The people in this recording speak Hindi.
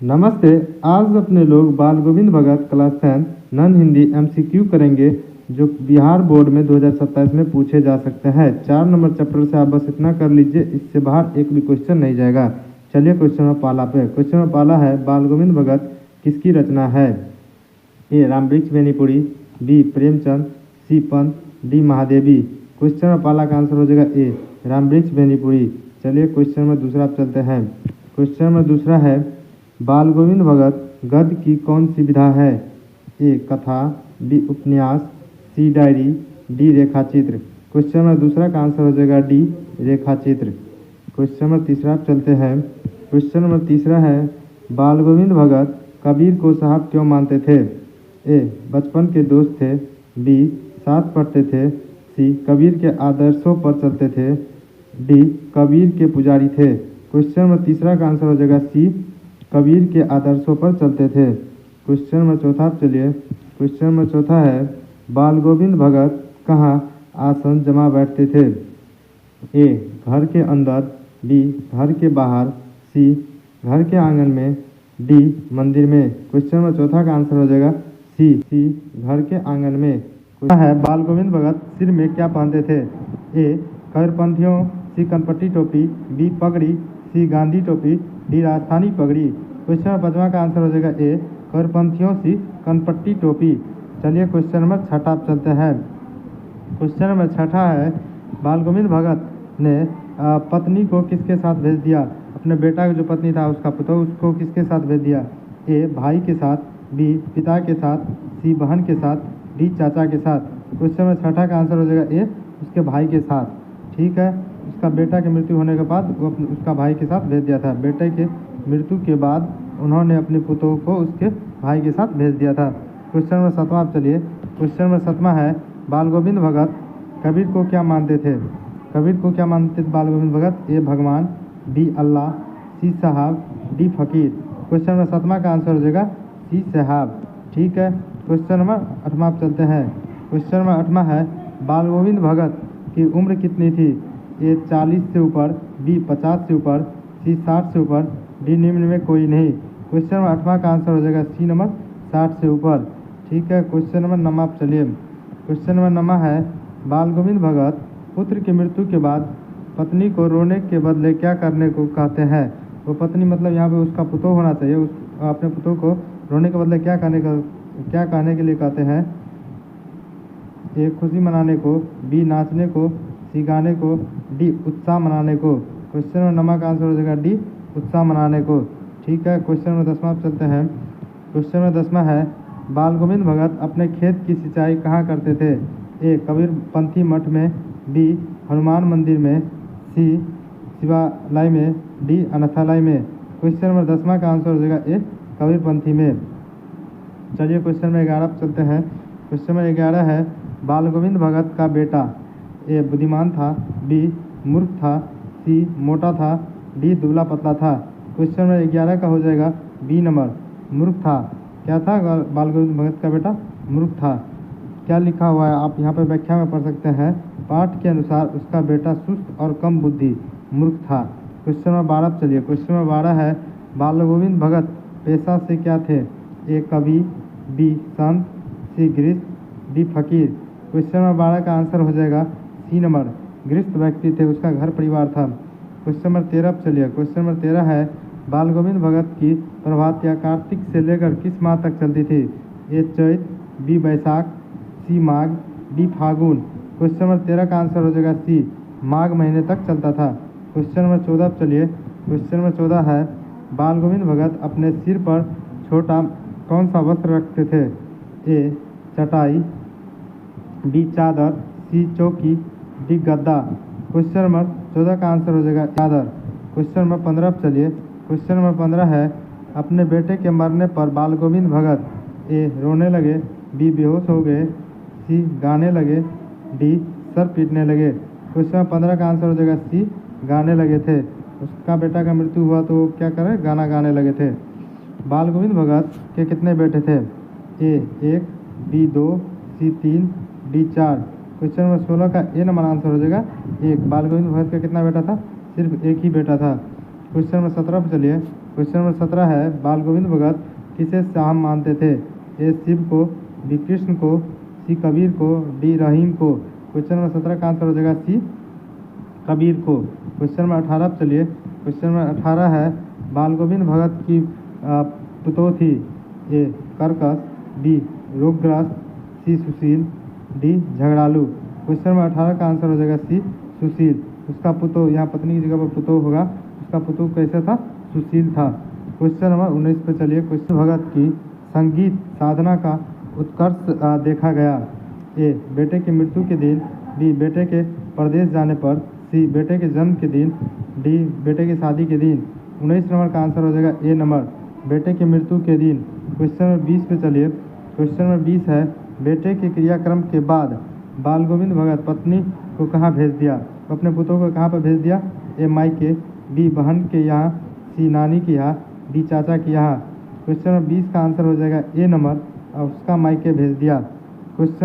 नमस्ते। आज अपने लोग बाल गोविंद भगत क्लास 10 नॉन हिंदी एमसीक्यू करेंगे जो बिहार बोर्ड में 2027 में पूछे जा सकते हैं। 4 नंबर चैप्टर से आप बस इतना कर लीजिए, इससे बाहर एक भी क्वेश्चन नहीं जाएगा। चलिए क्वेश्चन नंबर पाला पे। क्वेश्चन नंबर पाला है, बाल गोविंद भगत किसकी रचना है? A Ramvriksh Benipuri, B Premchand, C Pant, D Mahadevi. Question number पाला का आंसर हो जाएगा ए रामवृक्ष बेनीपुरी। चलिए क्वेश्चन नंबर दूसरा आप चलते हैं। क्वेश्चन नंबर दूसरा है, बाल गोविंद भगत गद्य की कौन सी विधा है? ए कथा, बी उपन्यास, सी डायरी, डी रेखाचित्र। क्वेश्चन नंबर दूसरा का आंसर हो जाएगा डी रेखाचित्र। क्वेश्चन नंबर तीसरा आप चलते हैं। क्वेश्चन नंबर तीसरा है, बाल गोविंद भगत कबीर को साहब क्यों मानते थे? ए बचपन के दोस्त थे, बी साथ पढ़ते थे, सी कबीर के आदर्शों पर चलते थे, डी कबीर के पुजारी थे। क्वेश्चन नंबर तीसरा का आंसर हो जाएगा सी कबीर के आदर्शों पर चलते थे। क्वेश्चन नंबर चौथा आप चलिए। क्वेश्चन नंबर चौथा है, बाल गोविंद भगत कहाँ आसन जमा बैठते थे? ए घर के अंदर, बी घर के बाहर, सी घर के आंगन में, डी मंदिर में। क्वेश्चन नंबर चौथा का आंसर हो जाएगा सी घर के आंगन में। है, बाल गोविंद भगत सिर में क्या पहनते थे? ए कबीरपंथियों, सी कनपट्टी टोपी, बी पगड़ी, सी गांधी टोपी, डी राजस्थानी पगड़ी। क्वेश्चन नंबर पाँचवा का आंसर हो जाएगा ए कबीरपंथियों, सी कनपट्टी टोपी। चलिए क्वेश्चन नंबर छठा आप चलते हैं। क्वेश्चन नंबर छठा है, बाल गोविंद भगत ने पत्नी को किसके साथ भेज दिया? अपने बेटा की जो पत्नी था उसका पुत्र, उसको किसके साथ भेज दिया? ए भाई के साथ, बी पिता के साथ, सी बहन के साथ, डी चाचा के साथ। क्वेश्चन नंबर छठा का आंसर हो जाएगा ए उसके भाई के साथ। ठीक है, उसका बेटा की मृत्यु होने के बाद वो उसका भाई के साथ भेज दिया था। बेटे के मृत्यु के बाद उन्होंने अपने पुत्रों को उसके भाई के साथ भेज दिया था। क्वेश्चन नंबर सातवां आप चलिए। क्वेश्चन नंबर सातवां है, बाल गोविंद भगत कबीर को क्या मानते थे? कबीर को क्या मानते थे बाल गोविंद भगत? ए भगवान, बी अल्लाह, सी साहब, डी फकीर। क्वेश्चन नंबर सातवां का आंसर हो जाएगा सी साहब। ठीक है, क्वेश्चन नंबर आठवां आप चलते हैं। क्वेश्चन नंबर आठवां है, बाल गोविंद भगत की उम्र कितनी थी? ए 40 से ऊपर, बी 50 से ऊपर, सी 60 से ऊपर, डी निम्न में कोई नहीं। क्वेश्चन नंबर आठवां का आंसर हो जाएगा सी नंबर 60 से ऊपर। ठीक है, क्वेश्चन नंबर नवा आप चलिए। क्वेश्चन नंबर नवा है, बाल गोविंद भगत पुत्र की मृत्यु के बाद पत्नी को रोने के बदले क्या करने को कहते हैं? वो पत्नी मतलब यहाँ पे उसका पुत्र होना चाहिए, उस अपने पुत्र को रोने के बदले क्या कहने के लिए कहते हैं? ए खुशी मनाने को, बी नाचने को, सी गाने को, डी उत्साह मनाने को। क्वेश्चन नंबर नंबर का आंसर हो जाएगा डी उत्साह मनाने को। ठीक है, क्वेश्चन नंबर 10वां चलते हैं। क्वेश्चन नंबर 10वां है, बाल गोविंद भगत अपने खेत की सिंचाई कहाँ करते थे? ए कबीरपंथी मठ में, बी हनुमान मंदिर में, सी शिवालय में, डी अनाथालय में। क्वेश्चन नंबर 10वां का आंसर हो जाएगा ए कबीरपंथी में। चलिए क्वेश्चन नंबर 11 पर चलते हैं। क्वेश्चन नंबर 11 है, बाल गोविंद भगत का बेटा ए बुद्धिमान था, बी मूर्ख था, सी मोटा था, डी दुबला पतला था। क्वेश्चन नंबर 11 का हो जाएगा बी नंबर मूर्ख था। क्या था बाल गोविंद भगत का बेटा? मूर्ख था। क्या लिखा हुआ है आप यहाँ पर व्याख्या में पढ़ सकते हैं। पाठ के अनुसार उसका बेटा सुस्त और कम बुद्धि मूर्ख था। क्वेश्चन नंबर 12 चलिए। क्वेश्चन नंबर 12 है, बाल गोविंद भगत पेशा से क्या थे? ए कवि, बी संत, सी गृहस्थ, डी फकीर। क्वेश्चन नंबर 12 का आंसर हो जाएगा सी नंबर गृहस्थ व्यक्ति थे, उसका घर परिवार था। क्वेश्चन नंबर 13 चलिए। क्वेश्चन नंबर 13 है, बाल गोविंद भगत की प्रभात या कार्तिक से लेकर किस माह तक चलती थी? ए चैत, बी बैसाख, सी माघ, डी फागुन। क्वेश्चन नंबर 13 का आंसर हो जाएगा सी माघ महीने तक चलता था। क्वेश्चन नंबर 14 चलिए। क्वेश्चन नंबर 14 है, बाल गोविंद भगत अपने सिर पर छोटा कौन सा वस्त्र रखते थे? ए चटाई, बी चादर, सी चौकी, डी गद्दा। क्वेश्चन नंबर 14 का आंसर हो जाएगा चादर। क्वेश्चन नंबर 15 चलिए। क्वेश्चन नंबर 15 है, अपने बेटे के मरने पर बाल गोविंद भगत ए रोने लगे, बी बेहोश हो गए, सी गाने लगे, डी सर पीटने लगे। क्वेश्चन नंबर 15 का आंसर हो जाएगा सी गाने लगे थे। उसका बेटा का मृत्यु हुआ तो क्या करे? गाना गाने लगे थे। बाल गोविंद भगत के कितने बेटे थे? ए 1, बी 2, सी 3, डी 4। क्वेश्चन नंबर 16 का ए नंबर आंसर हो जाएगा 1। बाल गोविंद भगत का कितना बेटा था? सिर्फ एक ही बेटा था। क्वेश्चन नंबर 17 पर चलिए। क्वेश्चन नंबर 17 है, बाल गोविंद भगत किसे शाह मानते थे? ए शिव को, बी कृष्ण को, सी कबीर को, डी रहीम को। क्वेश्चन नंबर 17 का आंसर हो जाएगा सी कबीर को। क्वेश्चन नंबर 18 पर चलिए। क्वेश्चन नंबर 18 है, बाल गोविंद भगत की पुतोह थी? ए कर्कश, बी रोगग्रस्त, सी सुशील, डी झगड़ालू। क्वेश्चन नंबर 18 का आंसर हो जाएगा सी सुशील। उसका पुतोह, यहाँ पत्नी की जगह पर पुतोह होगा, उसका पुतोह कैसा था? सुशील था। क्वेश्चन नंबर 19 पे चलिए। क्वेश्चन भगत की संगीत साधना का उत्कर्ष देखा गया? ए बेटे की मृत्यु के दिन, बी बेटे के परदेश जाने पर, सी बेटे के जन्म के दिन, डी बेटे की शादी के दिन। 19 नंबर का आंसर हो जाएगा ए नंबर, बेटे की मृत्यु के दिन। क्वेश्चन नंबर 20 पे चलिए। क्वेश्चन नंबर 20 है, बेटे के क्रियाक्रम के बाद बाल गोविंद भगत पत्नी को कहाँ भेज दिया? अपने पुतों को कहाँ पर भेज दिया? ए मायके, बी बहन के यहाँ, सी नानी के यहाँ, डी चाचा के यहाँ। क्वेश्चन नंबर 20 का आंसर हो जाएगा ए नंबर, और उसका मायके भेज दिया। क्वेश्चन